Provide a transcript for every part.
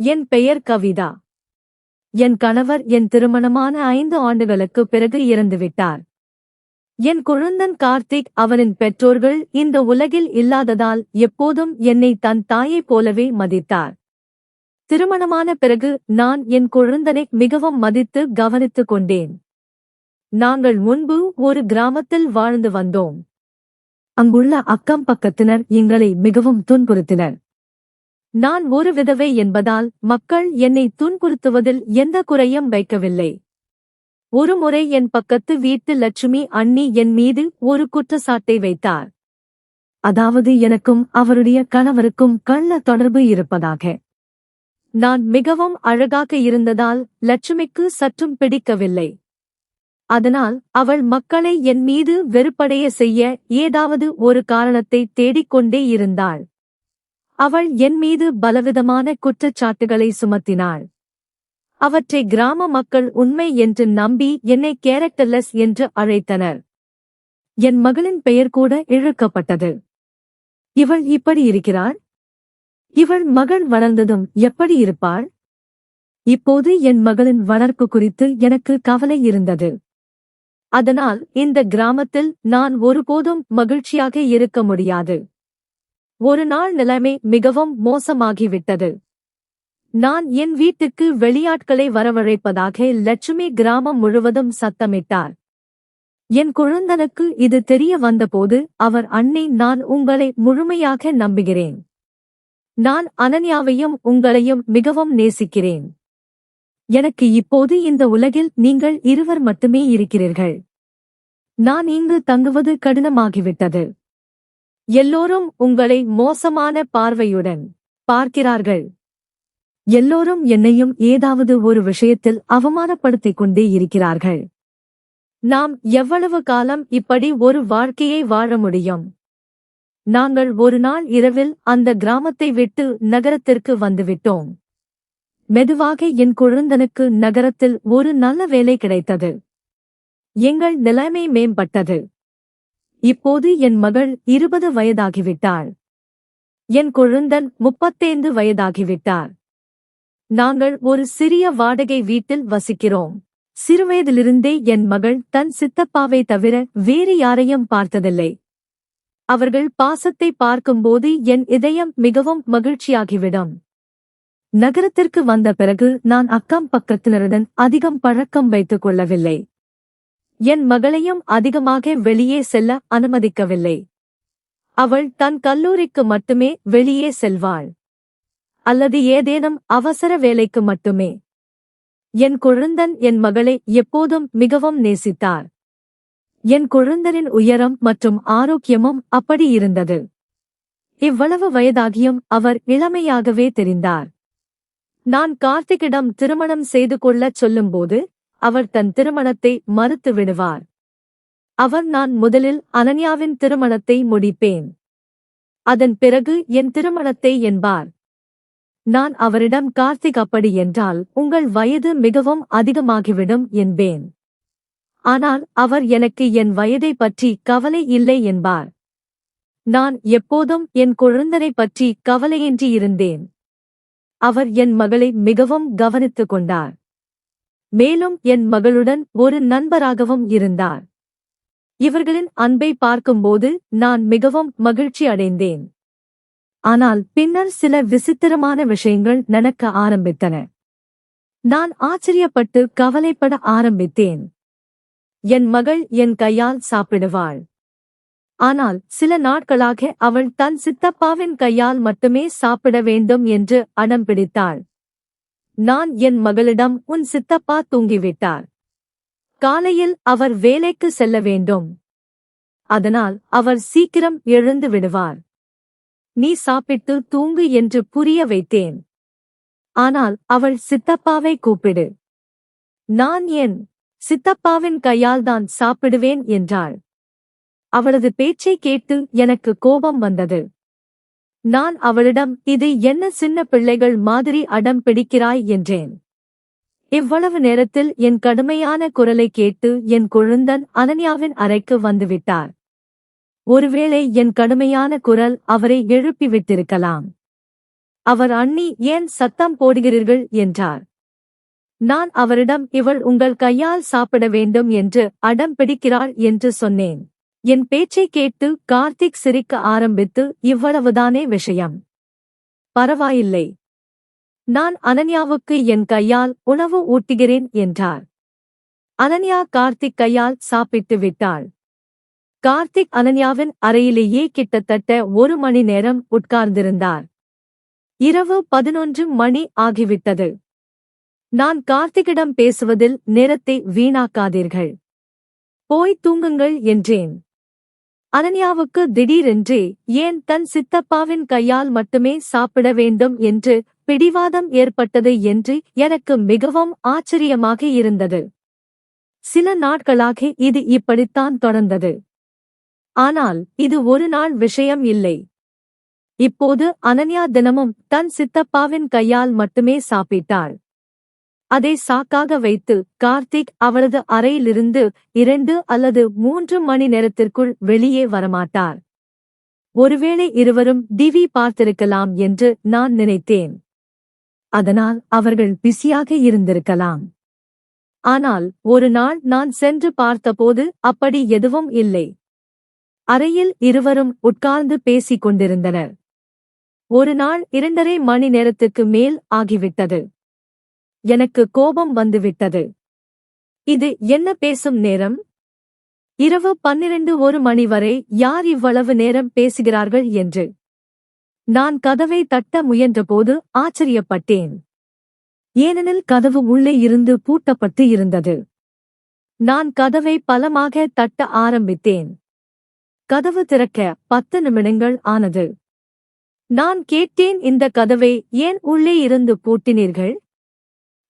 என் பெயர் கவிதா. என் கணவர் என் திருமணமான 5 ஆண்டுகளுக்கு பிறகு இறந்துவிட்டார். என் குழந்தன் கார்த்திக் அவனின் பெற்றோர்கள் இந்த உலகில் இல்லாததால் எப்போதும் என்னை தன் தாயைப் போலவே மதித்தார். திருமணமான பிறகு நான் என் குழந்தனை மிகவும் மதித்து கவனித்துக் கொண்டேன். நாங்கள் முன்பு ஒரு கிராமத்தில் வாழ்ந்து வந்தோம். அங்குள்ள அக்கம் பக்கத்தினர் எங்களை மிகவும் துன்புறுத்தினர். நான் ஒரு விதவை என்பதால் மக்கள் என்னை துன்புறுத்துவதில் எந்த குறையும் வைக்கவில்லை. ஒருமுறை என் பக்கத்து வீட்டு லட்சுமி அண்ணி என் மீது ஒரு குற்றச்சாட்டை வைத்தார். அதாவது எனக்கும் அவருடைய கணவருக்கும் கள்ள தொடர்பு இருப்பதாக. நான் மிகவும் அழகாக இருந்ததால் லட்சுமிக்கு சற்றும் பிடிக்கவில்லை. அதனால் அவள் மக்களை என் மீது வெறுப்படைய செய்ய ஏதாவது ஒரு காரணத்தை தேடிக்கொண்டே இருந்தாள். அவள் என் மீது பலவிதமான குற்றச்சாட்டுகளை சுமத்தினாள். அவற்றை கிராம மக்கள் உண்மை என்று நம்பி என்னை கேரக்டர்லெஸ் என்று அழைத்தனர். என் மகளின் பெயர் கூட இழுக்கப்பட்டது. இவள் இப்படி இருக்கிறாள். இவள் மகள் வளர்ந்ததும் எப்படி இருப்பாள்? இப்போது என் மகளின் வளர்ப்பு குறித்து எனக்கு கவலை இருந்தது. அதனால் இந்த கிராமத்தில் நான் ஒருபோதும் மகிழ்ச்சியாக இருக்க முடியாது. ஒரு நாள் நிலைமை மிகவும் மோசமாகிவிட்டது. நான் என் வீட்டுக்கு வெளியாட்களை வரவழைப்பதாக லட்சுமி கிராமம் முழுவதும் சத்தமிட்டார். என் குழந்தனுக்கு இது தெரிய வந்தபோது அவர் அண்ணி, நான் உங்களை முழுமையாக நம்புகிறேன். நான் அனன்யாவையும் உங்களையும் மிகவும் நேசிக்கிறேன். எனக்கு இப்போது இந்த உலகில் நீங்கள் இருவர் மட்டுமே இருக்கிறீர்கள். நான் இங்கு தங்குவது கடினமாகிவிட்டது. எல்லோரும் உங்களை மோசமான பார்வையுடன் பார்க்கிறார்கள். எல்லோரும் என்னையும் ஏதாவது ஒரு விஷயத்தில் அவமானப்படுத்திக் கொண்டே இருக்கிறார்கள். நாம் எவ்வளவு காலம் இப்படி ஒரு வாழ்க்கையை வாழ முடியும்? நாங்கள் ஒரு நாள் இரவில் அந்த கிராமத்தை விட்டு நகரத்திற்கு வந்துவிட்டோம். மெதுவாக என் குழந்தனுக்கு நகரத்தில் ஒரு நல்ல வேலை கிடைத்தது. எங்கள் நிலைமை மேம்பட்டது. இப்போது என் மகள் 20 வயதாகிவிட்டாள். என் குழந்தன் 35 வயதாகிவிட்டார். நாங்கள் ஒரு சிறிய வாடகை வீட்டில் வசிக்கிறோம். சிறுவயதிலிருந்தே என் மகள் தன் சித்தப்பாவை தவிர வேறு யாரையும் பார்த்ததில்லை. அவர்கள் பாசத்தை பார்க்கும்போது என் இதயம் மிகவும் மகிழ்ச்சியாகிவிடும். நகரத்திற்கு வந்த பிறகு நான் அக்கம் பக்கத்தினருடன் அதிகம் பழக்கம் வைத்துக் கொள்ளவில்லை. என் மகளையும் அதிகமாக வெளியே செல்ல அனுமதிக்கவில்லை. அவள் தன் கல்லூரிக்கு மட்டுமே வெளியே செல்வாள். அல்லது ஏதேனும் அவசர வேலைக்கு மட்டுமே. என் குழந்தன் என் மகளை எப்போதும் மிகவும் நேசித்தார். என் குழந்தனின் உயரம் மற்றும் ஆரோக்கியமும் அப்படி இருந்தது. இவ்வளவு வயதாகியும் அவர் இளமையாகவே தெரிந்தார். நான் கார்த்திகிடம் திருமணம் செய்து கொள்ளச் சொல்லும்போது அவர் தன் திருமணத்தை மறுத்து விடுவார். அவர், நான் முதலில் அனன்யாவின் திருமணத்தை முடிப்பேன், அதன் பிறகு என் திருமணத்தை என்பார். நான் அவரிடம், கார்த்திக் அப்படி என்றால் உங்கள் வயது மிகவும் அதிகமாகிவிடும் என்பேன். ஆனால் அவர் எனக்கு என் வயதை பற்றி கவலை இல்லை என்பார். நான் எப்போதும் என் குழந்தனை பற்றி கவலையின்றி இருந்தேன். அவர் என் மகளை மிகவும் கவனித்துக் கொண்டார். மேலும் என் மகளுடன் ஒரு நண்பராகவும் இருந்தார். இவர்களின் அன்பை பார்க்கும்போது நான் மிகவும் மகிழ்ச்சி அடைந்தேன். ஆனால் பின்னர் சில விசித்திரமான விஷயங்கள் நடக்க ஆரம்பித்தன. நான் ஆச்சரியப்பட்டு கவலைப்பட ஆரம்பித்தேன். என் மகள் என் கையால் சாப்பிடுவாள். ஆனால் சில நாட்களாக அவள் தன் சித்தப்பாவின் கையால் மட்டுமே சாப்பிட வேண்டும் என்று அடம் பிடித்தாள். நான் என் மகளிடம், உன் சித்தப்பா தூங்கிவிட்டார். காலையில் அவர் வேலைக்கு செல்ல வேண்டும். அதனால் அவர் சீக்கிரம் எழுந்து விடுவார். நீ சாப்பிட்டு தூங்கு என்று புரிய வைத்தேன். ஆனால் அவள், சித்தப்பாவை கூப்பிடு. நான் என் சித்தப்பாவின் கையால் தான் சாப்பிடுவேன் என்றாள். அவளது பேச்சை கேட்டு எனக்கு கோபம் வந்தது. நான் அவளிடம், இது என்ன சின்ன பிள்ளைகள் மாதிரி அடம் பிடிக்கிறாய் என்றேன். இவ்வளவு நேரத்தில் என் கடுமையான குரலை கேட்டு என் குழந்தன் அனன்யாவின் அறைக்கு வந்துவிட்டார். ஒருவேளை என் கடுமையான குரல் அவரை எழுப்பிவிட்டிருக்கலாம். அவர் அண்ணி ஏன் சத்தம் போடுகிறீர்கள் என்றார். நான் அவரிடம் இவள் உங்கள் கையால் சாப்பிட வேண்டும் என்று அடம் பிடிக்கிறாள் என்று சொன்னேன். என் பேச்சைக் கேட்டு கார்த்திக் சிரிக்க ஆரம்பித்து இவ்வளவுதானே விஷயம்? பரவாயில்லை. நான் அனன்யாவுக்கு என் கையால் உணவு ஊட்டுகிறேன் என்றார். அனன்யா கார்த்திக் கையால் சாப்பிட்டு விட்டாள். கார்த்திக் அனன்யாவின் அறையிலேயே கிட்டத்தட்ட 1 மணி நேரம் உட்கார்ந்திருந்தார். இரவு 11 மணி ஆகிவிட்டது. நான் கார்த்திக்கிடம் பேசுவதில் நேரத்தை வீணாக்காதீர்கள். போய் தூங்குங்கள் என்றேன். அனன்யாவுக்கு திடீரென்றே ஏன் தன் சித்தப்பாவின் கையால் மட்டுமே சாப்பிட வேண்டும் என்று பிடிவாதம் ஏற்பட்டது என்று எனக்கு மிகவும் ஆச்சரியமாக இருந்தது. சில நாட்களாக இது இப்படித்தான் தொடர்ந்தது. ஆனால் இது ஒரு நாள் விஷயம் இல்லை. இப்போது அனன்யா தினமும் தன் சித்தப்பாவின் கையால் மட்டுமே சாப்பிட்டாள். அதை சாக்காக வைத்து கார்த்திக் அவளது அறையிலிருந்து 2 அல்லது 3 மணி நேரத்திற்குள் வெளியே வரமாட்டார். ஒருவேளை இருவரும் டிவி பார்த்திருக்கலாம் என்று நான் நினைத்தேன். அதனால் அவர்கள் பிஸியாக இருந்திருக்கலாம். ஆனால் ஒரு நாள் நான் சென்று பார்த்தபோது அப்படி எதுவும் இல்லை. அறையில் இருவரும் உட்கார்ந்து பேசிக் கொண்டிருந்தனர். ஒரு நாள் 2.5 மணி நேரத்துக்கு மேல் ஆகிவிட்டது. எனக்கு கோபம் வந்துவிட்டது. இது என்ன பேசும் நேரம்? இரவு 12-1 மணி வரை யார் இவ்வளவு நேரம் பேசுகிறார்கள் என்று. நான் கதவை தட்ட முயன்றபோது ஆச்சரியப்பட்டேன். ஏனெனில் கதவு உள்ளே இருந்து பூட்டப்பட்டு இருந்தது. நான் கதவை பலமாக தட்ட ஆரம்பித்தேன். கதவு திறக்க 10 நிமிடங்கள் ஆனது. நான் கேட்டேன், இந்த கதவை ஏன் உள்ளே இருந்து பூட்டினீர்கள்?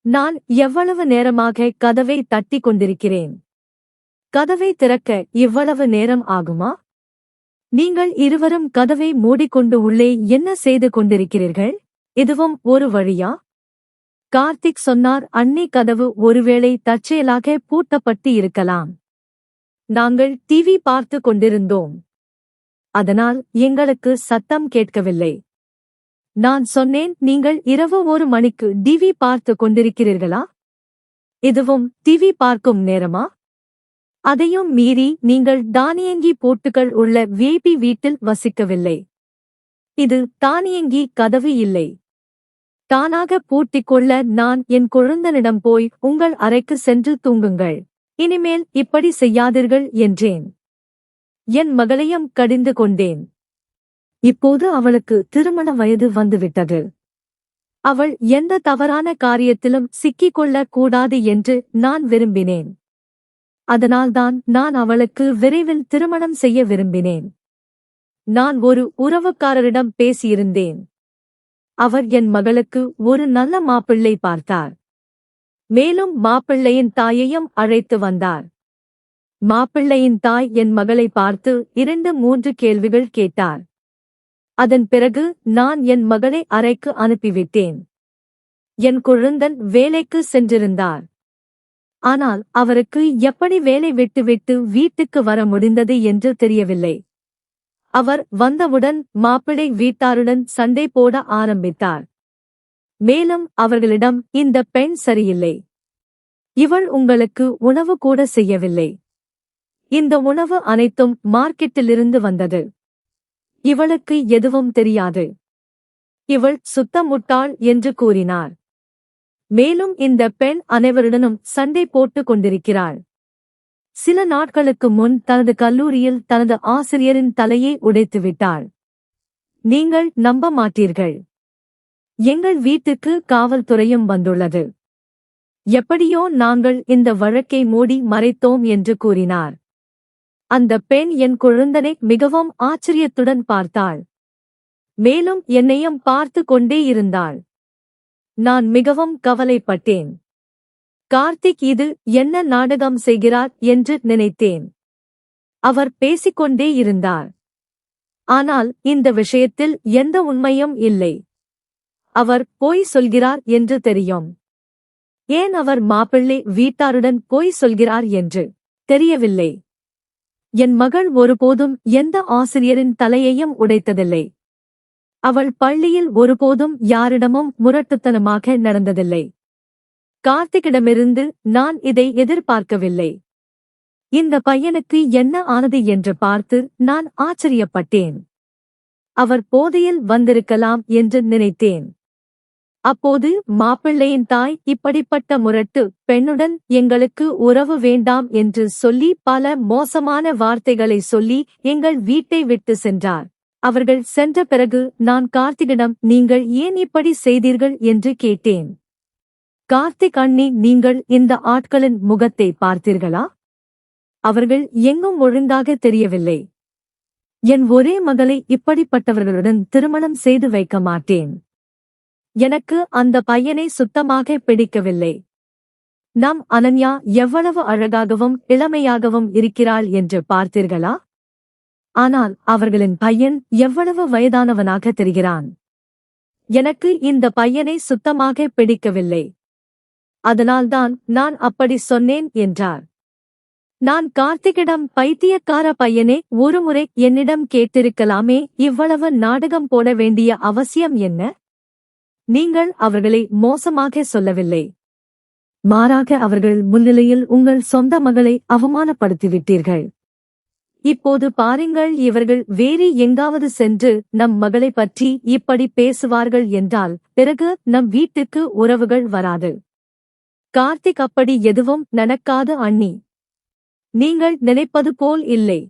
நான் எவ்வளவு நேரமாக கதவை தட்டிக் கொண்டிருக்கிறேன். கதவை திறக்க இவ்வளவு நேரம் ஆகுமா? நீங்கள் இருவரும் கதவை மூடிக்கொண்டு உள்ளே என்ன செய்து கொண்டிருக்கிறீர்கள்? இதுவும் ஒரு வழியா? கார்த்திக் சொன்னார். அண்ணி, கதவு ஒருவேளை தற்செயலாக பூட்டப்பட்டு இருக்கலாம். நாங்கள் டிவி பார்த்து கொண்டிருந்தோம். அதனால் எங்களுக்கு சத்தம் கேட்கவில்லை. நான் சொன்னேன், நீங்கள் இரவு 1 மணிக்கு டிவி பார்த்து கொண்டிருக்கிறீர்களா? இதுவும் டிவி பார்க்கும் நேரமா? அதையும் மீறி நீங்கள் தானியங்கி போட்டுகள் உள்ள விஐபி வீட்டில் வசிக்கவில்லை. இது தானியங்கி கதவு இல்லை. தானாக பூட்டிக்கொள்ள நான் என் குழந்தனிடம் போய் உங்கள் அறைக்கு சென்று தூங்குங்கள். இனிமேல் இப்படி செய்யாதீர்கள் என்றேன். என் மகளையும் கடிந்து கொண்டேன். இப்போது அவளுக்கு திருமண வயது வந்துவிட்டது. அவள் எந்த தவறான காரியத்திலும் சிக்கிக்கொள்ளக் கூடாது என்று நான் விரும்பினேன். அதனால்தான் நான் அவளுக்கு விரைவில் திருமணம் செய்ய விரும்பினேன். நான் ஒரு உறவுக்காரரிடம் பேசியிருந்தேன். அவர் என் மகளுக்கு ஒரு நல்ல மாப்பிள்ளை பார்த்தார். மேலும் மாப்பிள்ளையின் தாயையும் அழைத்து வந்தார். மாப்பிள்ளையின் தாய் என் மகளை பார்த்து 2-3 கேள்விகள் கேட்டார். அதன் பிறகு நான் என் மகளை அறைக்கு அனுப்பிவிட்டேன். என் குழந்தன் வேலைக்கு சென்றிருந்தார். ஆனால் அவருக்கு எப்படி வேலை விட்டுவிட்டு வீட்டுக்கு வர முடிந்தது என்று தெரியவில்லை. அவர் வந்தவுடன் மாப்பிள்ளை வீட்டாருடன் சண்டை போட ஆரம்பித்தார். மேலும் அவர்களிடம், இந்த பெண் சரியில்லை. இவள் உங்களுக்கு உணவு கூட செய்யவில்லை. இந்த உணவு அனைத்தும் மார்க்கெட்டிலிருந்து வந்தது. இவளுக்கு எதுவும் தெரியாது. இவள் சுத்த முட்டாள் என்று கூறினார். மேலும் இந்த பெண் அனைவருடனும் சண்டை போட்டுக் கொண்டிருக்கிறாள். சில நாட்களுக்கு முன் தனது கல்லூரியில் தனது ஆசிரியரின் தலையை உடைத்துவிட்டாள். நீங்கள் நம்ப மாட்டீர்கள். எங்கள் வீட்டுக்கு காவல்துறையும் வந்துள்ளது. எப்படியோ நாங்கள் இந்த வழக்கை மூடி மறைத்தோம் என்று கூறினார். அந்த பெண் என் குழந்தனை மிகவும் ஆச்சரியத்துடன் பார்த்தாள். மேலும் என்னையும் பார்த்து கொண்டே இருந்தாள். நான் மிகவும் கவலைப்பட்டேன். கார்த்திக் இது என்ன நாடகம் செய்கிறார் என்று நினைத்தேன். அவர் பேசிக்கொண்டே இருந்தார். ஆனால் இந்த விஷயத்தில் எந்த உண்மையும் இல்லை. அவர் பொய் சொல்கிறார் என்று தெரியும். ஏன் அவர் மாப்பிள்ளை வீட்டாருடன் பொய் சொல்கிறார் என்று தெரியவில்லை. என் மகள் ஒருபோதும் எந்த ஆசிரியரின் தலையையும் உடைத்ததில்லை. அவள் பள்ளியில் ஒருபோதும் யாரிடமும் முரட்டுத்தனமாக நடந்ததில்லை. கார்த்திக்கிடமிருந்து நான் இதை எதிர்பார்க்கவில்லை. இந்த பையனுக்கு என்ன ஆனது என்று பார்த்து நான் ஆச்சரியப்பட்டேன். அவர் போதையில் வந்திருக்கலாம் என்று நினைத்தேன். அப்போது மாப்பிள்ளையின் தாய் இப்படிப்பட்ட முரட்டு பெண்ணுடன் எங்களுக்கு உறவு வேண்டாம் என்று சொல்லி பல மோசமான வார்த்தைகளை சொல்லி எங்கள் வீட்டை விட்டு சென்றார். அவர்கள் சென்ற பிறகு நான் கார்த்திகிடம் நீங்கள் ஏன் இப்படி செய்தீர்கள் என்று கேட்டேன். கார்த்திக் அண்ணி, நீங்கள் இந்த ஆட்களின் முகத்தை பார்த்தீர்களா? அவர்கள் எங்கும் ஒழுங்காக தெரியவில்லை. என் ஒரே மகளை இப்படிப்பட்டவர்களுடன் திருமணம் செய்து வைக்க மாட்டேன். எனக்கு அந்த பையனை சுத்தமாக பிடிக்கவில்லை. நம் அனன்யா எவ்வளவு அழகாகவும் இளமையாகவும் இருக்கிறாள் என்று பார்த்தீர்களா? ஆனால் அவர்களின் பையன் எவ்வளவு வயதானவனாக தெரிகிறான். எனக்கு இந்த பையனை சுத்தமாக பிடிக்கவில்லை. அதனால்தான் நான் அப்படி சொன்னேன் என்றார். நான் கார்த்திகிடம், பைத்தியக்கார பையனே, ஒருமுறை என்னிடம் கேட்டிருக்கலாமே, இவ்வளவு நாடகம் போட வேண்டிய அவசியம் என்ன? நீங்கள் அவர்களை மோசமாக சொல்லவில்லை. மாறாக அவர்கள் முன்னிலையில் உங்கள் சொந்த மகளை அவமானப்படுத்திவிட்டீர்கள். இப்போது பாருங்கள், இவர்கள் வேறு எங்காவது சென்று நம் மகளை பற்றி இப்படி பேசுவார்கள் என்றால் பிறகு நம் வீட்டுக்கு உறவுகள் வராது. கார்த்திக், அப்படி எதுவும் நடக்காது அண்ணி. நீங்கள் நினைப்பது போல் இல்லை.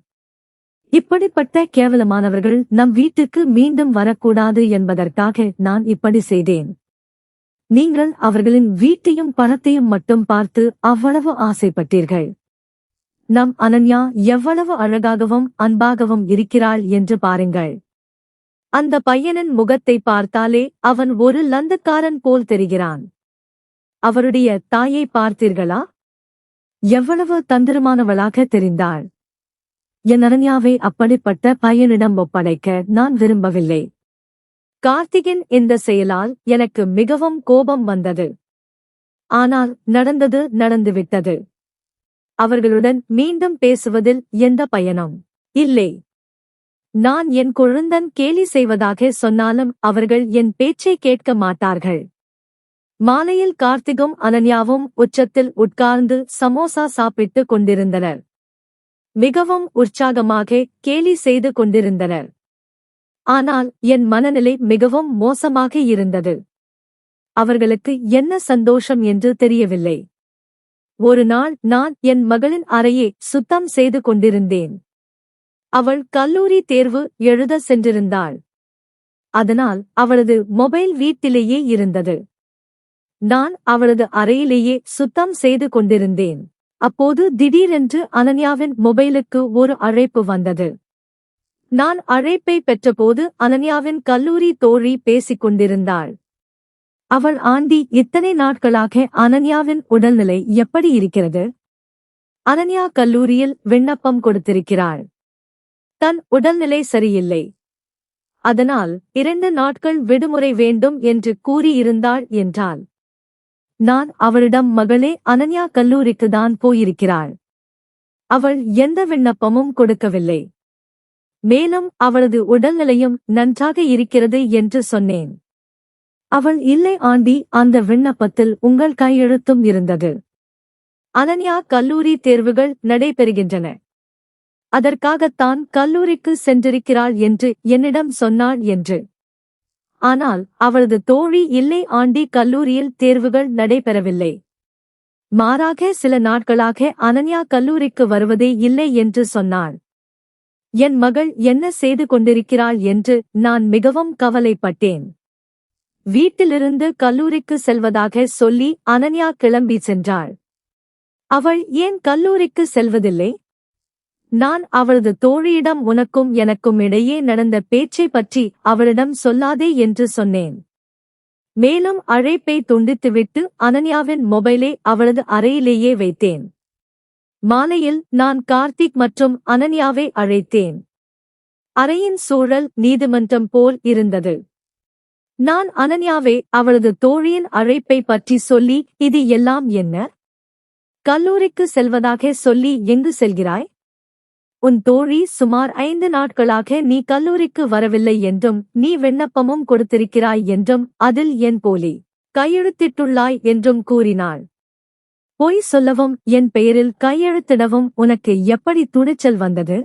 இப்படிப்பட்ட கேவலமானவர்கள் நம் வீட்டுக்கு மீண்டும் வரக்கூடாது என்பதற்காக நான் இப்படி செய்தேன். நீங்கள் அவர்களின் வீட்டையும் பணத்தையும் மட்டும் பார்த்து அவ்வளவு ஆசைப்பட்டீர்கள். நம் அனன்யா எவ்வளவு அழகாகவும் அன்பாகவும் இருக்கிறாள் என்று பாருங்கள். அந்த பையனின் முகத்தை பார்த்தாலே அவன் ஒரு லந்தக்காரன் போல் தெரிகிறான். அவருடைய தாயை பார்த்தீர்களா? எவ்வளவு தந்திரமானவளாக தெரிந்தாள். என் அனன்யாவை அப்படிப்பட்ட பையனிடம் ஒப்படைக்க நான் விரும்பவில்லை. கார்த்திகின் இந்த செயலால் எனக்கு மிகவும் கோபம் வந்தது. ஆனால் நடந்தது நடந்துவிட்டது. அவர்களுடன் மீண்டும் பேசுவதில் எந்த பயனும் இல்லை. நான் என் குழந்தன் கேலி செய்வதாக சொன்னாலும் அவர்கள் என் பேச்சை கேட்க மாட்டார்கள். மாலையில் கார்த்திகும் அனன்யாவும் உச்சத்தில் உட்கார்ந்து சமோசா சாப்பிட்டுக் கொண்டிருந்தனர். மிகவும் உற்சாகமாக கேலி செய்து கொண்டிருந்தனர். ஆனால் என் மனநிலை மிகவும் மோசமாக இருந்தது. அவர்களுக்கு என்ன சந்தோஷம் என்று தெரியவில்லை. ஒரு நாள் நான் என் மகளின் அறையை சுத்தம் செய்து கொண்டிருந்தேன். அவள் கல்லூரி தேர்வு எழுத சென்றிருந்தாள். அதனால் அவளது மொபைல் வீட்டிலேயே இருந்தது. நான் அவளது அறையிலேயே சுத்தம் செய்து கொண்டிருந்தேன். அப்போது திடீரென்று அனன்யாவின் மொபைலுக்கு ஒரு அழைப்பு வந்தது. நான் அழைப்பை பெற்றபோது அனன்யாவின் கல்லூரி தோழி பேசிக் கொண்டிருந்தாள். அவள், ஆண்டி, இத்தனை நாட்களாக அனன்யாவின் உடல்நிலை எப்படி இருக்கிறது? அனன்யா கல்லூரியில் விண்ணப்பம் கொடுத்திருக்கிறாள். தன் உடல்நிலை சரியில்லை. அதனால் 2 நாட்கள் விடுமுறை வேண்டும் என்று கூறியிருந்தாள் என்றாள். நான் அவளிடம், மகளே, அனன்யா கல்லூரிக்கு தான் போயிருக்கிறாள். அவள் எந்த விண்ணப்பமும் கொடுக்கவில்லை. மேலும் அவளது உடல்நிலையும் நன்றாக இருக்கிறது என்று சொன்னேன். அவள், இல்லை ஆண்டி, அந்த விண்ணப்பத்தில் உங்கள் கையெழுத்தும் இருந்தது. அனன்யா கல்லூரி தேர்வுகள் நடைபெறுகின்றன. அதற்காகத்தான் கல்லூரிக்கு சென்றிருக்கிறாள் என்று என்னிடம் சொன்னாள் என்று. ஆனால் அவளது தோழி, இல்லை ஆண்டி, கல்லூரியில் தேர்வுகள் நடைபெறவில்லை. மாறாக சில நாட்களாக அனன்யா கல்லூரிக்கு வருவதே இல்லை என்று சொன்னாள். என் மகள் என்ன செய்து கொண்டிருக்கிறாள் என்று நான் மிகவும் கவலைப்பட்டேன். வீட்டிலிருந்து கல்லூரிக்கு செல்வதாக சொல்லி அனன்யா கிளம்பி சென்றாள். அவள் ஏன் கல்லூரிக்கு செல்வதில்லை? நான் அவளது தோழியிடம், உனக்கும் எனக்கும் இடையே நடந்த பேச்சை பற்றி அவளிடம் சொல்லாதே என்று சொன்னேன். மேலும் அழைப்பை துண்டித்துவிட்டு அனன்யாவின் மொபைலை அவளது அறையிலேயே வைத்தேன். மாலையில் நான் கார்த்திக் மற்றும் அனன்யாவை அழைத்தேன். அறையின் சூழல் நீதிமன்றம் போல் இருந்தது. நான் அனன்யாவை அவளது தோழியின் அழைப்பை பற்றி சொல்லி, இது எல்லாம் என்ன? கல்லூரிக்கு செல்வதாக சொல்லி எங்கு செல்கிறாய்? உன் தோழி சுமார் 5 நாட்களாக நீ கல்லூரிக்கு வரவில்லை என்றும் நீ விண்ணப்பமும் கொடுத்திருக்கிறாய் என்றும் அதில் என் போலி கையெழுத்திட்டுள்ளாய் என்றும் கூறினாள். பொய் சொல்லவும் என் பெயரில் கையெழுத்திடவும் உனக்கு எப்படி துணிச்சல் வந்தது?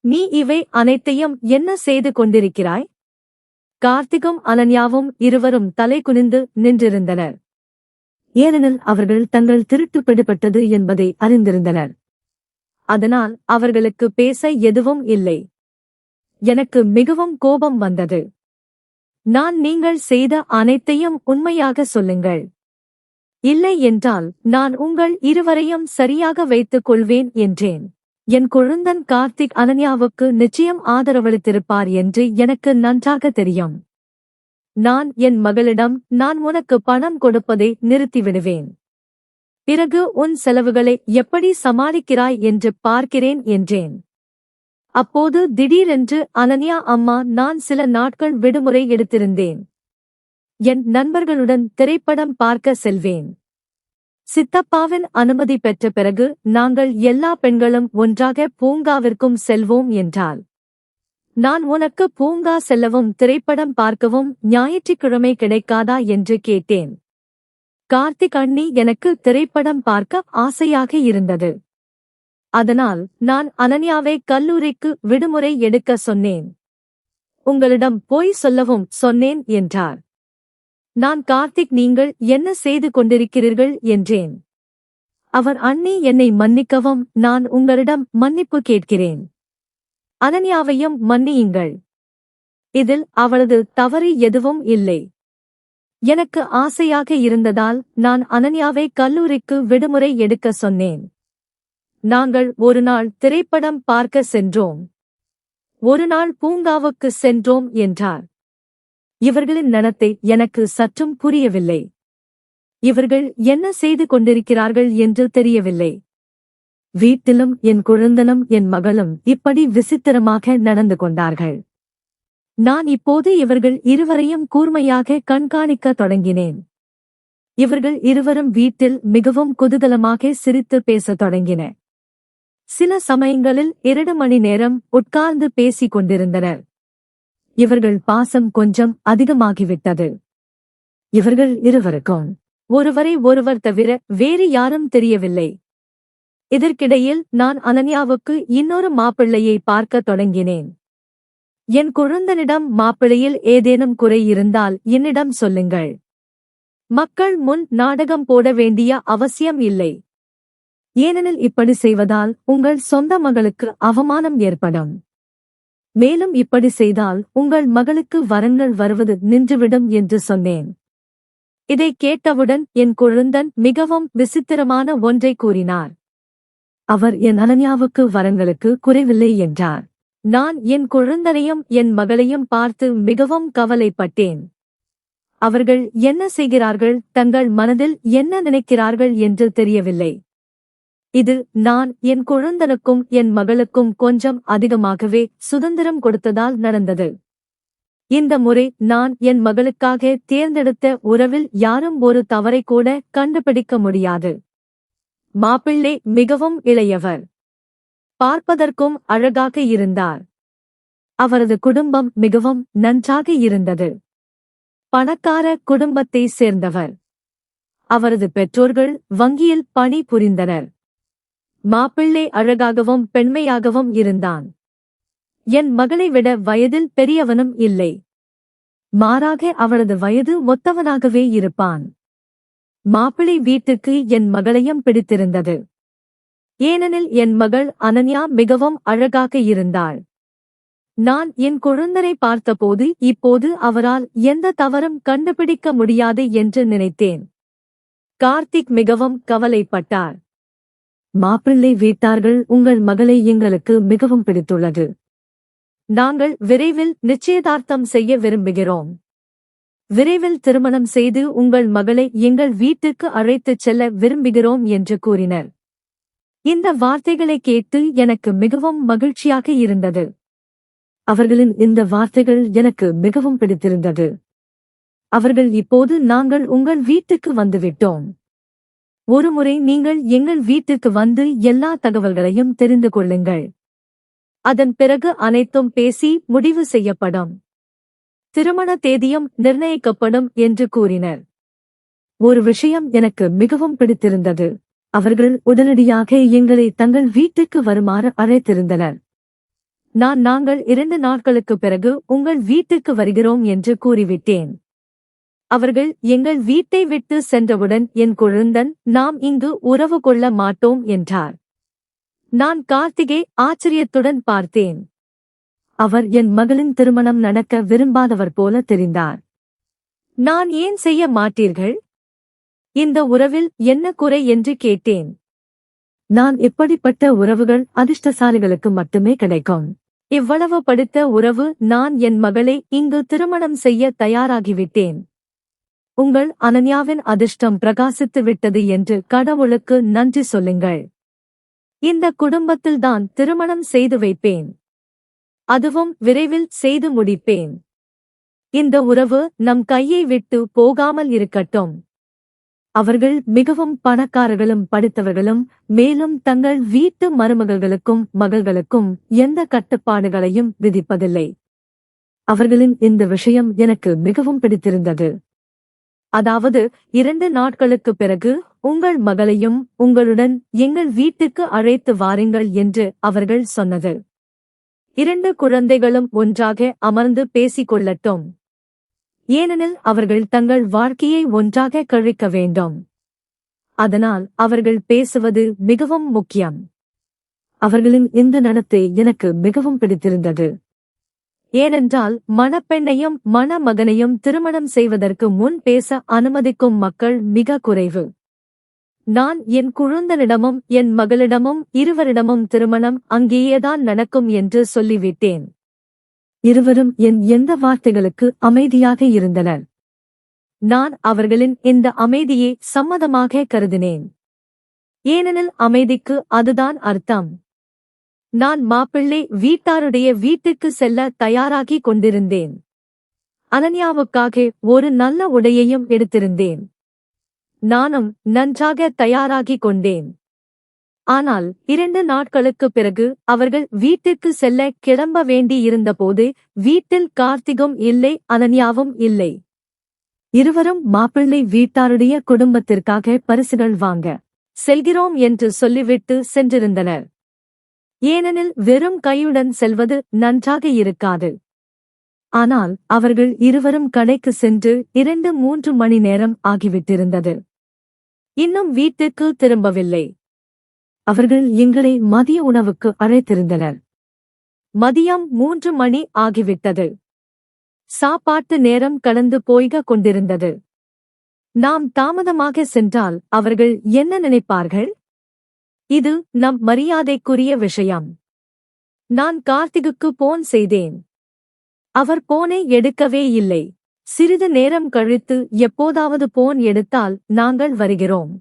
நீ இவை அனைத்தையும் என்ன செய்து கொண்டிருக்கிறாய்? கார்த்திகும் அனன்யாவும் இருவரும் தலை குனிந்து நின்றிருந்தனர். ஏனெனில் அவர்கள் தங்கள் திருட்டு பிடிபட்டது என்பதை அறிந்திருந்தனர். அதனால் அவர்களுக்கு பேச எதுவும் இல்லை. எனக்கு மிகவும் கோபம் வந்தது. நான் நீங்கள் செய்த அனைத்தையும் உண்மையாக சொல்லுங்கள். இல்லை என்றால் நான் உங்கள் இருவரையும் சரியாக வைத்துக் கொள்வேன் என்றேன். என் குழந்தன் கார்த்திக் அனன்யாவுக்கு நிச்சயம் ஆதரவளித்திருப்பார் என்று எனக்கு நன்றாக தெரியும். நான் என் மகளிடம் நான் உனக்கு பணம் கொடுப்பதை நிறுத்திவிடுவேன். பிறகு உன் செலவுகளை எப்படி சமாளிக்கிறாய் என்று பார்க்கிறேன் என்றேன். அப்போது திடீரென்று அனன்யா அம்மா நான் சில நாட்கள் விடுமுறை எடுத்திருந்தேன். என் நண்பர்களுடன் திரைப்படம் பார்க்க செல்வேன். சித்தப்பாவின் அனுமதி பெற்ற பிறகு நாங்கள் எல்லா பெண்களும் ஒன்றாக பூங்காவிற்கும் செல்வோம் என்றாள். நான் உனக்கு பூங்கா செல்லவும் திரைப்படம் பார்க்கவும் ஞாயிற்றுக்கிழமை கிடைக்காதா என்று கேட்டேன். கார்த்திக் அண்ணி எனக்கு திரைப்படம் பார்க்க ஆசையாக இருந்தது. அதனால் நான் அனன்யாவை கல்லூரிக்கு விடுமுறை எடுக்க சொன்னேன். உங்களிடம் போய் சொல்லவும் சொன்னேன் என்றார். நான் கார்த்திக் நீங்கள் என்ன செய்து கொண்டிருக்கிறீர்கள் என்றேன். அவர் அண்ணி என்னை மன்னிக்கவும் நான் உங்களிடம் மன்னிப்பு கேட்கிறேன். அனன்யாவையும் மன்னியுங்கள். இதில் அவளது தவறு எதுவும் இல்லை. எனக்கு ஆசையாக இருந்ததால் நான் அனன்யாவை கல்லூரிக்கு விடுமுறை எடுக்க சொன்னேன். நாங்கள் ஒரு நாள் திரைப்படம் பார்க்க சென்றோம். ஒரு நாள் பூங்காவுக்கு சென்றோம் என்றார். இவர்களின் நடத்தை எனக்கு சற்றும் புரியவில்லை. இவர்கள் என்ன செய்து கொண்டிருக்கிறார்கள் என்று தெரியவில்லை. வீட்டிலும் என் குழந்தனும் என் மகளும் இப்படி விசித்திரமாக நடந்து கொண்டார்கள். நான் இப்போது இவர்கள் இருவரையும் கூர்மையாக கண்காணிக்க தொடங்கினேன். இவர்கள் இருவரும் வீட்டில் மிகவும் குதூகலமாக சிரித்து பேசத் தொடங்கின. சில சமயங்களில் 2 மணி நேரம் உட்கார்ந்து பேசிக் கொண்டிருந்தனர். இவர்கள் பாசம் கொஞ்சம் அதிகமாகிவிட்டது. இவர்கள் இருவருக்கும் ஒருவரை ஒருவர் தவிர வேறு யாரும் தெரியவில்லை. இதற்கிடையில் நான் அனன்யாவுக்கு இன்னொரு மாப்பிள்ளையை பார்க்க தொடங்கினேன். என் குழந்தனிடம் மாப்பிள்ளையில் ஏதேனும் குறை இருந்தால் என்னிடம் சொல்லுங்கள். மக்கள் முன் நாடகம் போட வேண்டிய அவசியம் இல்லை. ஏனெனில் இப்படி செய்வதால் உங்கள் சொந்த மகளுக்கு அவமானம் ஏற்படும். மேலும் இப்படி செய்தால் உங்கள் மகளுக்கு வரன்கள் வருவது நின்றுவிடும் என்று சொன்னேன். இதை கேட்டவுடன் என் குழந்தன் மிகவும் விசித்திரமான ஒன்றை கூறினார். அவர் என் அனன்யாவுக்கு வரன்களுக்கு குறைவில்லை என்றார். நான் என் குழந்தனையும் என் மகளையும் பார்த்து மிகவும் கவலைப்பட்டேன். அவர்கள் என்ன செய்கிறார்கள், தங்கள் மனதில் என்ன நினைக்கிறார்கள் என்று தெரியவில்லை. இது நான் என் குழந்தனுக்கும் என் மகளுக்கும் கொஞ்சம் அதிகமாகவே சுதந்திரம் கொடுத்ததால் நடந்தது. இந்த முறை நான் என் மகளுக்காக தேர்ந்தெடுத்த உறவில் யாரும் ஒரு தவறை கூட கண்டுபிடிக்க முடியாது. மாப்பிள்ளை மிகவும் இளையவர். பார்ப்பதற்கும் அழகாக இருந்தார். அவரது குடும்பம் மிகவும் நன்றாக இருந்தது. பணக்கார குடும்பத்தை சேர்ந்தவர். அவரது பெற்றோர்கள் வங்கியில் பணி புரிந்தனர். மாப்பிள்ளை அழகாகவும் பெண்மையாகவும் இருந்தான். என் மகளை விட வயதில் பெரியவனும் இல்லை. மாறாக அவளது வயது ஒத்தவனாகவே இருப்பான். மாப்பிள்ளை வீட்டுக்கு என் மகளையும் பிடித்திருந்தது. ஏனெனில் என் மகள் அனன்யா மிகவும் அழகாக இருந்தாள். நான் என் குழந்தனை பார்த்தபோது இப்போது அவரால் எந்த தவறும் கண்டுபிடிக்க முடியாது என்று நினைத்தேன். கார்த்திக் மிகவும் கவலைப்பட்டார். மாப்பிள்ளை வீட்டார்கள் உங்கள் மகளை எங்களுக்கு மிகவும் பிடித்துள்ளது. நாங்கள் விரைவில் நிச்சயதார்த்தம் செய்ய விரும்புகிறோம். விரைவில் திருமணம் செய்து உங்கள் மகளை எங்கள் வீட்டுக்கு அழைத்துச் செல்ல விரும்புகிறோம் என்று கூறினர். இந்த வார்த்தைகளை கேட்டு எனக்கு மிகவும் மகிழ்ச்சியாக இருந்தது. அவர்களின் இந்த வார்த்தைகள் எனக்கு மிகவும் பிடித்திருந்தது. அவர்கள் இப்போது நாங்கள் உங்கள் வீட்டுக்கு வந்துவிட்டோம். ஒருமுறை நீங்கள் எங்கள் வீட்டுக்கு வந்து எல்லா தகவல்களையும் தெரிந்து கொள்ளுங்கள். அதன் பிறகு அனைத்தும் பேசி முடிவு செய்யப்படும். திருமண தேதியும் நிர்ணயிக்கப்படும் என்று கூறினர். ஒரு விஷயம் எனக்கு மிகவும் பிடித்திருந்தது. அவர்கள் உடனடியாக எங்களை தங்கள் வீட்டுக்கு வருமாறு அழைத்திருந்தனர். நாங்கள் 2 நாட்களுக்குப் பிறகு உங்கள் வீட்டுக்கு வருகிறோம் என்று கூறிவிட்டேன். அவர்கள் எங்கள் வீட்டை விட்டு சென்றவுடன் என் குழந்தன் நாம் இங்கு உறவு கொள்ள மாட்டோம் என்றார். நான் கார்த்திகை ஆச்சரியத்துடன் பார்த்தேன். அவர் என் மகளின் திருமணம் நடக்க விரும்பாதவர் போல தெரிந்தார். நான் ஏன் செய்ய மாட்டீர்கள்? இந்த உறவில் என்ன குறை என்று கேட்டேன். நான் இப்படிப்பட்ட உறவுகள் அதிர்ஷ்டசாலிகளுக்கு மட்டுமே கிடைக்கும். இவ்வளவு படித்த உறவு நான் என் மகளை இங்கு திருமணம் செய்ய தயாராகிவிட்டேன். உங்கள் அனன்யாவின் அதிர்ஷ்டம் பிரகாசித்து விட்டது என்று கடவுளுக்கு நன்றி சொல்லுங்கள். இந்த குடும்பத்தில்தான் திருமணம் செய்து வைப்பேன். அதுவும் விரைவில் செய்து முடிப்பேன். இந்த உறவு நம் கையை விட்டு போகாமல் இருக்கட்டும். அவர்கள் மிகவும் பணக்காரர்களும் படித்தவர்களும், மேலும் தங்கள் வீட்டு மருமகள்களுக்கும் மகள்களுக்கும் எந்த கட்டுப்பாடுகளையும் விதிப்பதில்லை. அவர்களின் இந்த விஷயம் எனக்கு மிகவும் பிடித்திருந்தது. அதாவது 2 நாட்களுக்குப் பிறகு உங்கள் மகளையும் உங்களுடன் எங்கள் வீட்டுக்கு அழைத்து வாருங்கள் என்று அவர்கள் சொன்னது. 2 குழந்தைகளும் ஒன்றாக அமர்ந்து பேசிக் கொள்ளட்டும். ஏனெனில் அவர்கள் தங்கள் வாழ்க்கையை ஒன்றாக கழிக்க வேண்டும். அதனால் அவர்கள் பேசுவது மிகவும் முக்கியம். அவர்களின் இந்த நடத்தை எனக்கு மிகவும் பிடித்திருந்தது. ஏனென்றால் மணப்பெண்ணையும் மணமகனையும் திருமணம் செய்வதற்கு முன் பேச அனுமதிக்கும் மக்கள் மிக குறைவு. நான் என் குழந்தனிடமும் என் மகளிடமும் இருவரிடமும் திருமணம் அங்கேயேதான் நடக்கும் என்று சொல்லிவிட்டேன். இருவரும் என் எந்த வார்த்தைகளுக்கு அமைதியாக இருந்தனர். நான் அவர்களின் இந்த அமைதியை சம்மதமாக கருதினேன். ஏனெனில் அமைதிக்கு அதுதான் அர்த்தம். நான் மாப்பிள்ளை வீட்டாருடைய வீட்டுக்கு செல்ல தயாராகி கொண்டிருந்தேன். அனன்யாவுக்காக ஒரு நல்ல உடையையும் எடுத்திருந்தேன். நானும் நன்றாக தயாராகிக் கொண்டேன். ஆனால் 2 நாட்களுக்குப் பிறகு அவர்கள் வீட்டுக்கு செல்ல கிளம்ப வேண்டியிருந்தபோது வீட்டில் கார்த்திகும் இல்லை, அனன்யாவும் இல்லை. இருவரும் மாப்பிள்ளை வீட்டாருடைய குடும்பத்திற்காக பரிசுகள் வாங்க செல்கிறோம் என்று சொல்லிவிட்டு சென்றிருந்தனர். ஏனெனில் வெறும் கையுடன் செல்வது நன்றாக இருக்காது. ஆனால் அவர்கள் இருவரும் கடைக்கு சென்று 2-3 மணி நேரம் ஆகிவிட்டிருந்தது. இன்னும் வீட்டுக்கு திரும்பவில்லை. அவர்கள் எங்களை மதிய உணவுக்கு அழைத்திருந்தனர். மதியம் 3 மணி ஆகிவிட்டது. சாப்பாட்டு நேரம் கடந்து போய்க் கொண்டிருந்தது. நாம் தாமதமாக சென்றால் அவர்கள் என்ன நினைப்பார்கள்? இது நம் மரியாதைக்குரிய விஷயம். நான் கார்த்திகுக்கு போன் செய்தேன். அவர் போனை எடுக்கவே இல்லை. சிறிது நேரம் கழித்து எப்போதாவது போன் எடுத்தால் நாங்கள் வருகிறோம்,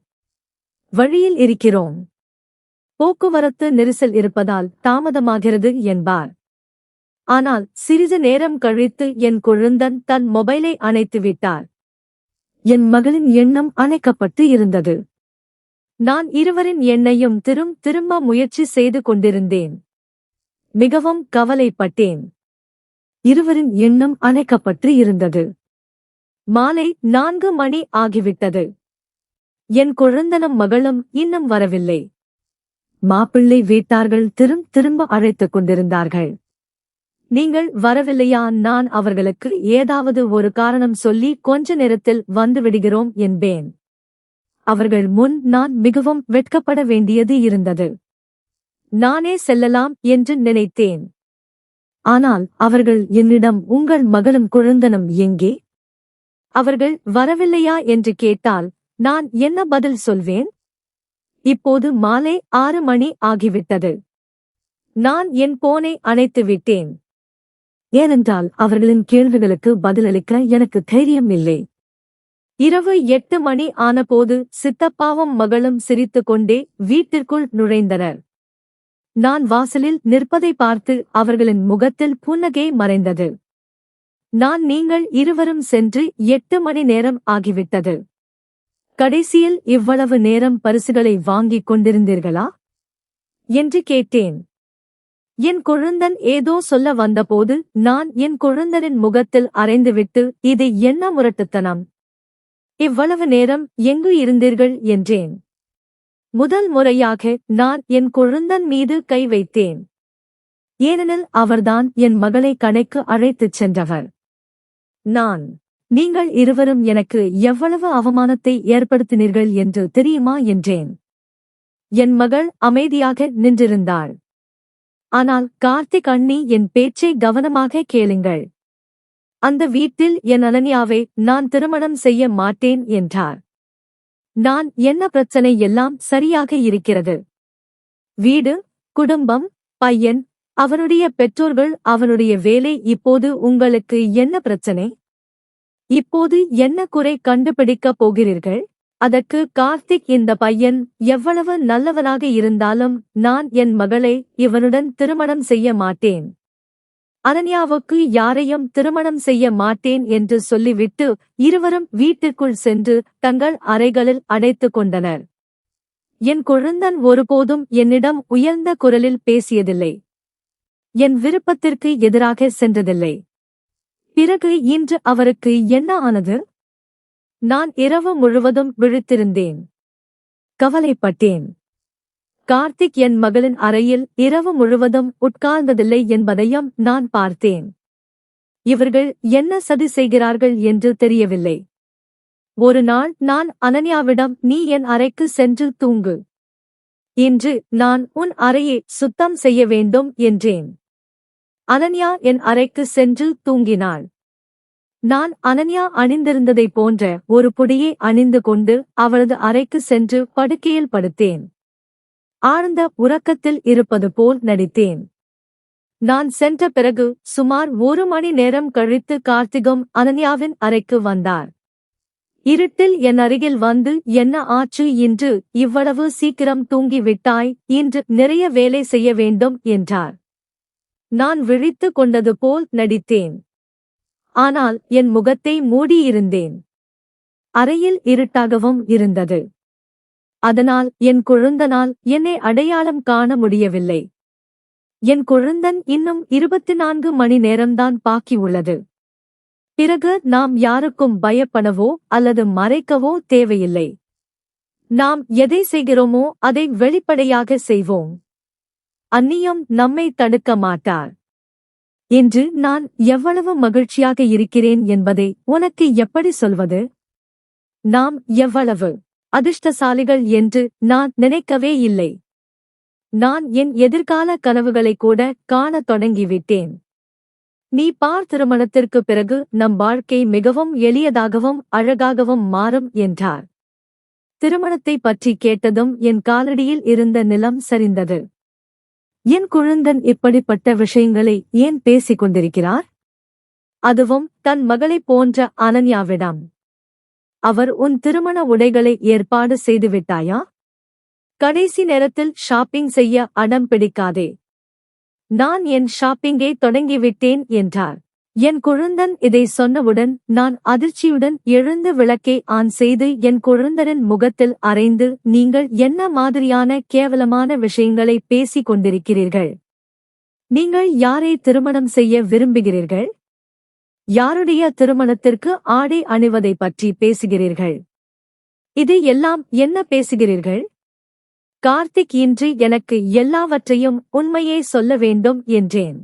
வழியில் இருக்கிறோம், போக்குவரத்து நெரிசல் இருப்பதால் தாமதமாகிறது என்பார். ஆனால் சிறிது நேரம் கழித்து என் குழந்தன் தன் மொபைலை அணைத்து விட்டார். என் மகளின் எண்ணம் அணைக்கப்பட்டு இருந்தது. நான் இருவரின் எண்ணையும் திரும்ப முயற்சி செய்து கொண்டிருந்தேன். மிகவும் கவலைப்பட்டேன். இருவரின் எண்ணம் அணைக்கப்பட்டு இருந்தது. மாலை 4 மணி ஆகிவிட்டது. என் குழந்தனும் மகளும் இன்னும் வரவில்லை. மாப்பிள்ளை வீட்டார்கள் திரும்ப அழைத்துக் கொண்டிருந்தார்கள். நீங்கள் வரவில்லையா? நான் அவர்களுக்கு ஏதாவது ஒரு காரணம் சொல்லி கொஞ்ச நேரத்தில் வந்துவிடுகிறோம் என்பேன். அவர்கள் முன் நான் மிகவும் வெட்கப்பட வேண்டியது இருந்தது. நானே செல்லலாம் என்று நினைத்தேன். ஆனால் அவர்கள் என்னிடம் உங்கள் மகளும் குழந்தனும் எங்கே? அவர்கள் வரவில்லையா என்று கேட்டால் நான் என்ன பதில் சொல்வேன்? இப்போது மாலை 6 மணி ஆகிவிட்டது. நான் என் போனை அணைத்து விட்டேன். ஏனென்றால் அவர்களின் கேள்விகளுக்கு பதிலளிக்க எனக்கு தைரியம் இல்லை. இரவு 8 மணி ஆனபோது சித்தப்பாவும் மகளும் சிரித்துக்கொண்டே வீட்டிற்குள் நுழைந்தனர். நான் வாசலில் நிற்பதை பார்த்து அவர்களின் முகத்தில் புன்னகை மறைந்தது. நீங்கள் இருவரும் சென்று 8 மணி நேரம் ஆகிவிட்டது. கடைசியில் இவ்வளவு நேரம் பரிசுகளை வாங்கிக் கொண்டிருந்தீர்களா என்று கேட்டேன். என் கொழுந்தன் ஏதோ சொல்ல வந்தபோது நான் என் கொழுந்தனின் முகத்தில் அறைந்துவிட்டு, இது என்ன முரட்டுத்தனம்? இவ்வளவு நேரம் எங்கு இருந்தீர்கள் என்றேன். முதல் முறையாக நான் என் கொழுந்தன் மீது கை வைத்தேன். ஏனெனில் அவர்தான் என் மகளை கடைக்கு அழைத்துச் சென்றவர். நீங்கள் இருவரும் எனக்கு எவ்வளவு அவமானத்தை ஏற்படுத்தினீர்கள் என்று தெரியுமா என்றேன். என் மகள் அமைதியாக நின்றிருந்தாள். ஆனால் கார்த்திக் அண்ணி, என் பேச்சை கவனமாக கேளுங்கள். அந்த வீட்டில் என் அனன்யாவை நான் திருமணம் செய்ய மாட்டேன் என்றார். என்ன பிரச்சனை? எல்லாம் சரியாக இருக்கிறது. வீடு, குடும்பம், பையன், அவனுடைய பெற்றோர்கள், அவனுடைய வேலை. இப்போது உங்களுக்கு என்ன பிரச்சனை? இப்போது என்ன குறை கண்டுபிடிக்கப் போகிறீர்கள்? அதற்கு கார்த்திக், இந்த பையன் எவ்வளவு நல்லவனாக இருந்தாலும் நான் என் மகளை இவனுடன் திருமணம் செய்ய மாட்டேன். அனன்யாவுக்கு யாரையும் திருமணம் செய்ய மாட்டேன் என்று சொல்லிவிட்டு இருவரும் வீட்டிற்குள் சென்று தங்கள் அறைகளில் அடைத்துக் கொண்டனர். என் கொழுந்தன் ஒருபோதும் என்னிடம் உயர்ந்த குரலில் பேசியதில்லை. என் விருப்பத்திற்கு எதிராக சென்றதில்லை. பிறகு இன்று அவருக்கு என்ன ஆனது? நான் இரவு முழுவதும் விழித்திருந்தேன். கவலைப்பட்டேன். கார்த்திக் என் மகளின் அறையில் இரவு முழுவதும் உட்கார்ந்ததில்லை என்பதையும் நான் பார்த்தேன். இவர்கள் என்ன சதி செய்கிறார்கள் என்று தெரியவில்லை. ஒரு நாள் நான் அனன்யாவிடம், நீ என் அறைக்கு சென்று தூங்கு. இன்று நான் உன் அறையை சுத்தம் செய்ய வேண்டும் என்றேன். அனன்யா என் அறைக்கு சென்று தூங்கினாள். நான் அனன்யா அணிந்திருந்ததைப் போன்ற ஒரு புடியை அணிந்து கொண்டு அவளது அறைக்கு சென்று படுக்கையில் படுத்தேன். ஆழ்ந்த உறக்கத்தில் இருப்பது போல் நடித்தேன். நான் சென்ற பிறகு சுமார் 1 மணி நேரம் கழித்து கார்த்திகும் அனன்யாவின் அறைக்கு வந்தார். இருட்டில் என் அருகில் வந்து, என்ன ஆச்சு? இன்று இவ்வளவு சீக்கிரம் தூங்கிவிட்டாய்? இன்று நிறைய வேலை செய்ய வேண்டும் என்றார். நான் விழித்து கொண்டது போல் நடித்தேன். ஆனால் என் முகத்தை மூடியிருந்தேன். அறையில் இருட்டாகவும் இருந்தது. அதனால் என் கொழுந்தனால் என்னை அடையாளம் காண முடியவில்லை. என் கொழுந்தன் இன்னும் 24 மணி நேரம்தான் பாக்கி உள்ளது. பிறகு நாம் யாருக்கும் பயப்படவோ அல்லது மறைக்கவோ தேவையில்லை. நாம் எதை செய்கிறோமோ அதை வெளிப்படையாக செய்வோம். அந்நியம் நம்மை தடுக்க மாட்டார். இன்று நான் எவ்வளவு மகிழ்ச்சியாக இருக்கிறேன் என்பதை உனக்கு எப்படி சொல்வது? நாம் எவ்வளவு அதிர்ஷ்டசாலிகள் என்று நான் நினைக்கவே இல்லை. நான் என் எதிர்கால கனவுகளை கூட காணத் தொடங்கிவிட்டேன். நீ பார், திருமணத்திற்கு பிறகு நம் வாழ்க்கை மிகவும் எளியதாகவும் அழகாகவும் மாறும் என்றார். திருமணத்தை பற்றி கேட்டதும் என் காலடியில் இருந்த நிலம் சரிந்தது. என் கொழுந்தன் இப்படிப்பட்ட விஷயங்களை ஏன் பேசிக் கொண்டிருக்கிறார்? அதுவும் தன் மகளைப் போன்ற அனன்யாவிடம். அவர், உன் திருமண உடைகளை ஏற்பாடு செய்துவிட்டாயா? கடைசி நேரத்தில் ஷாப்பிங் செய்ய அடம் பிடிக்காதே. நான் என் ஷாப்பிங்கை தொடங்கிவிட்டேன் என்றார். என் கொழுந்தன் இதை சொன்னவுடன் நான் அதிர்ச்சியுடன் எழுந்து விளக்கை ஆன் செய்து என் கொழுந்தனின் முகத்தில் அறைந்து, நீங்கள் என்ன மாதிரியான கேவலமான விஷயங்களை பேசிக் கொண்டிருக்கிறீர்கள்? நீங்கள் யாரை திருமணம் செய்ய விரும்புகிறீர்கள்? யாருடைய திருமணத்திற்கு ஆடை அணிவதை பற்றி பேசுகிறீர்கள்? இது எல்லாம் என்ன பேசுகிறீர்கள்? கார்த்திக், இன்று எனக்கு எல்லாவற்றையும் உண்மையே சொல்ல வேண்டும் என்றேன்.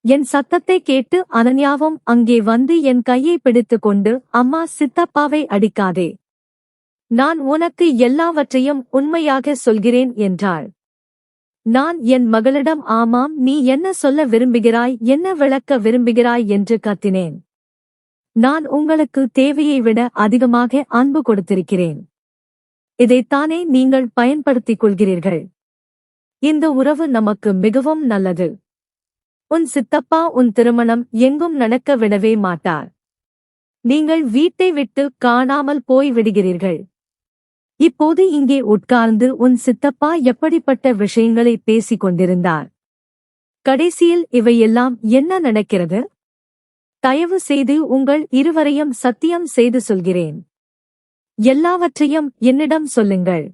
என் சத்தத்தை கேட்டு அனன்யாவும் அங்கே வந்து என் கையை பிடித்துக் கொண்டு, அம்மா, சித்தப்பாவை அடிக்காதே. நான் உனக்கு எல்லாவற்றையும் உண்மையாக சொல்கிறேன் என்றாள். நான் என் மகளிடம், ஆமாம், நீ என்ன சொல்ல விரும்புகிறாய், என்ன விளக்க விரும்புகிறாய் என்று கத்தினேன். நான் உங்களுக்கு தேவையை விட அதிகமாக அன்பு கொடுத்திருக்கிறேன். இதைத்தானே நீங்கள் பயன்படுத்திக் கொள்கிறீர்கள். இந்த உறவு நமக்கு மிகவும் நல்லது. உன் சித்தப்பா உன் திருமணம் எங்கும் நடக்க விடவே மாட்டார். நீங்கள் வீட்டை விட்டு காணாமல் போய் விடுகிறீர்கள். இப்போது இங்கே உட்கார்ந்து உன் சித்தப்பா எப்படிப்பட்ட விஷயங்களை பேசிக் கொண்டிருந்தார்? கடைசியில் இவையெல்லாம் என்ன நடக்கிறது? தயவு செய்து உங்கள் இருவரையும் சத்தியம் செய்து சொல்கிறேன். எல்லாவற்றையும் என்னிடம் சொல்லுங்கள்.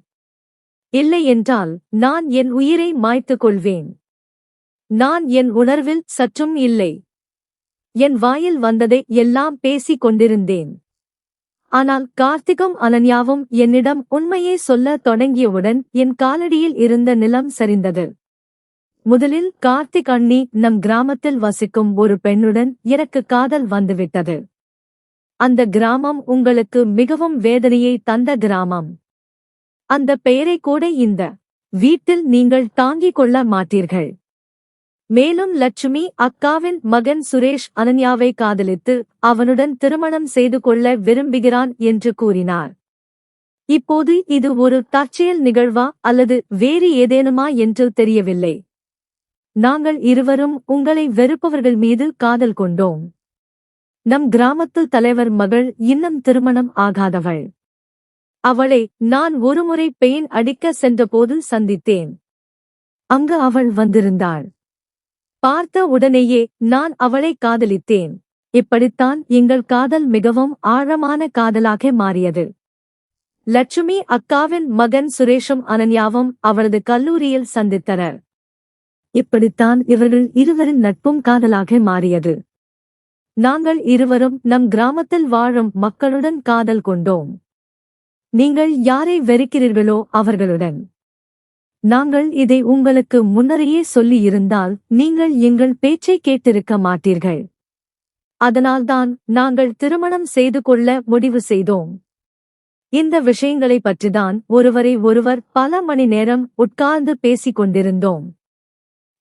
இல்லை என்றால் நான் என் உயிரை மாய்த்துக் கொள்வேன். நான் என் உணர்வில் சற்றும் இல்லை. என் வாயில் வந்ததை எல்லாம் பேசிக் கொண்டிருந்தேன். ஆனால் கார்த்திகும் அனன்யாவும் என்னிடம் உண்மையை சொல்லத் தொடங்கியவுடன் என் காலடியில் இருந்த நிலம் சரிந்தது. முதலில் கார்த்திக் அண்ணி, நம் கிராமத்தில் வசிக்கும் ஒரு பெண்ணுடன் எனக்கு காதல் வந்துவிட்டது. அந்த கிராமம் உங்களுக்கு மிகவும் வேதனையை தந்த கிராமம். அந்த பெயரை கூட இந்த வீட்டில் நீங்கள் தாங்கிக் கொள்ள மாட்டீர்கள். மேலும் லட்சுமி அக்காவின் மகன் சுரேஷ் அனன்யாவை காதலித்து அவனுடன் திருமணம் செய்து கொள்ள விரும்புகிறான் என்று கூறினார். இப்போது இது ஒரு தற்செயல் நிகழ்வா அல்லது வேறு ஏதேனுமா என்று தெரியவில்லை. நாங்கள் இருவரும் உங்களை வெறுப்பவர்கள் மீது காதல் கொண்டோம். நம் கிராமத்து தலைவர் மகள் இன்னும் திருமணம் ஆகாதவள். அவளை நான் ஒருமுறை பெயின் அடிக்க சென்றபோது சந்தித்தேன். அங்கு அவள் வந்திருந்தாள். பார்த்த உடனேயே நான் அவளை காதலித்தேன். இப்படித்தான் எங்கள் காதல் மிகவும் ஆழமான காதலாக மாறியது. லட்சுமி அக்காவின் மகன் சுரேஷும் அனன்யாவும் அவரது கல்லூரியில் சந்தித்தனர். இப்படித்தான் இவர்கள் இருவரின் நட்பும் காதலாக மாறியது. நாங்கள் இருவரும் நம் கிராமத்தில் வாழும் மக்களுடன் காதல் கொண்டோம். நீங்கள் யாரை வெறுக்கிறீர்களோ அவர்களுடன். நாங்கள் இதை உங்களுக்கு முன்னரையே சொல்லி இருந்தால் நீங்கள் எங்கள் பேச்சை கேட்டிருக்க மாட்டீர்கள். அதனால்தான் நாங்கள் திருமணம் செய்து கொள்ள முடிவு செய்தோம். இந்த விஷயங்களை பற்றிதான் ஒருவரை ஒருவர் பல மணி நேரம் உட்கார்ந்து பேசிக் கொண்டிருந்தோம்.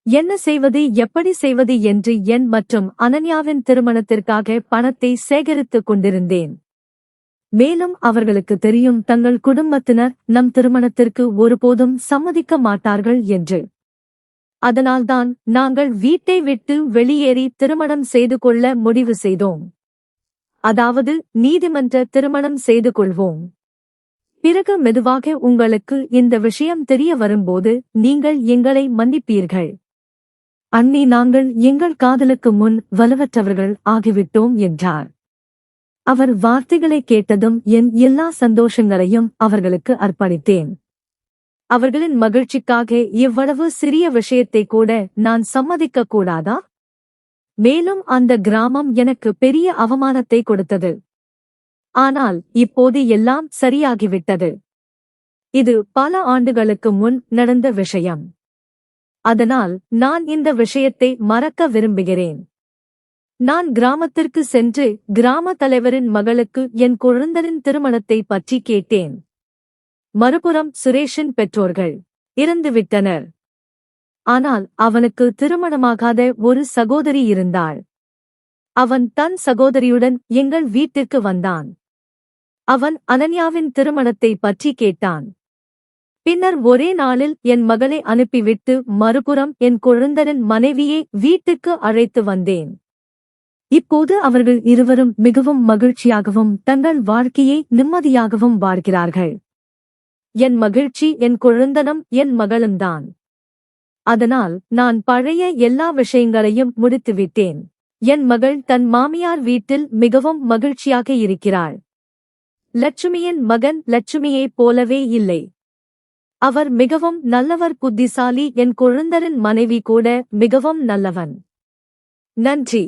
என்ன செய்வது, எப்படி செய்வது என்று என் மற்றும் அனன்யாவின் திருமணத்திற்காக பணத்தை சேகரித்துக் கொண்டிருந்தேன். மேலும் அவர்களுக்கு தெரியும் தங்கள் குடும்பத்தினர் நம் திருமணத்திற்கு ஒருபோதும் சம்மதிக்க மாட்டார்கள் என்று. அதனால்தான் நாங்கள் வீட்டை விட்டு வெளியேறி திருமணம் செய்து கொள்ள முடிவு செய்தோம். அதாவது நீதிமன்ற திருமணம் செய்து கொள்வோம். பிறகு மெதுவாக உங்களுக்கு இந்த விஷயம் தெரிய வரும்போது நீங்கள் எங்களை மன்னிப்பீர்கள். அண்ணி, நாங்கள் எங்கள் காதலுக்கு முன் வலுவற்றவர்கள் ஆகிவிட்டோம் என்றார். அவர் வார்த்தைகளை கேட்டதும் என் எல்லா சந்தோஷங்களையும் அவர்களுக்கு அர்ப்பணித்தேன். அவர்களின் மகிழ்ச்சிக்காக இவ்வளவு சிறிய விஷயத்தை கூட நான் சம்மதிக்க கூடாதா? மேலும் அந்த கிராமம் எனக்கு பெரிய அவமானத்தை கொடுத்தது. ஆனால் இப்போது எல்லாம் சரியாகிவிட்டது. இது பல ஆண்டுகளுக்கு முன் நடந்த விஷயம். அதனால் நான் இந்த விஷயத்தை மறக்க விரும்புகிறேன். நான் கிராமத்திற்கு சென்று கிராம தலைவரின் மகளுக்கு என் குழந்தனின் திருமணத்தை பற்றி கேட்டேன். மறுபுறம் சுரேஷின் பெற்றோர்கள் இறந்துவிட்டனர். ஆனால் அவனுக்கு திருமணமாகாத ஒரு சகோதரி இருந்தாள். அவன் தன் சகோதரியுடன் எங்கள் வீட்டிற்கு வந்தான். அவன் அனன்யாவின் திருமணத்தை பற்றி கேட்டான். பின்னர் ஒரே நாளில் என் மகளை அனுப்பிவிட்டு மறுபுறம் என் குழந்தனின் மனைவியை வீட்டுக்கு அழைத்து வந்தேன். இப்போது அவர்கள் இருவரும் மிகவும் மகிழ்ச்சியாகவும் தங்கள் வாழ்க்கையை நிம்மதியாகவும் வாழ்கிறார்கள். என் மகிழ்ச்சி என் குழந்தனும் என் மகளும்தான். அதனால் நான் பழைய எல்லா விஷயங்களையும் முடித்துவிட்டேன். என் மகள் தன் மாமியார் வீட்டில் மிகவும் மகிழ்ச்சியாக இருக்கிறாள். லட்சுமியின் மகன் லட்சுமியைப் போலவே இல்லை. அவர் மிகவும் நல்லவர், புத்திசாலி. என் குழந்தரின் மனைவி கூட மிகவும் நல்லவன். நன்றி.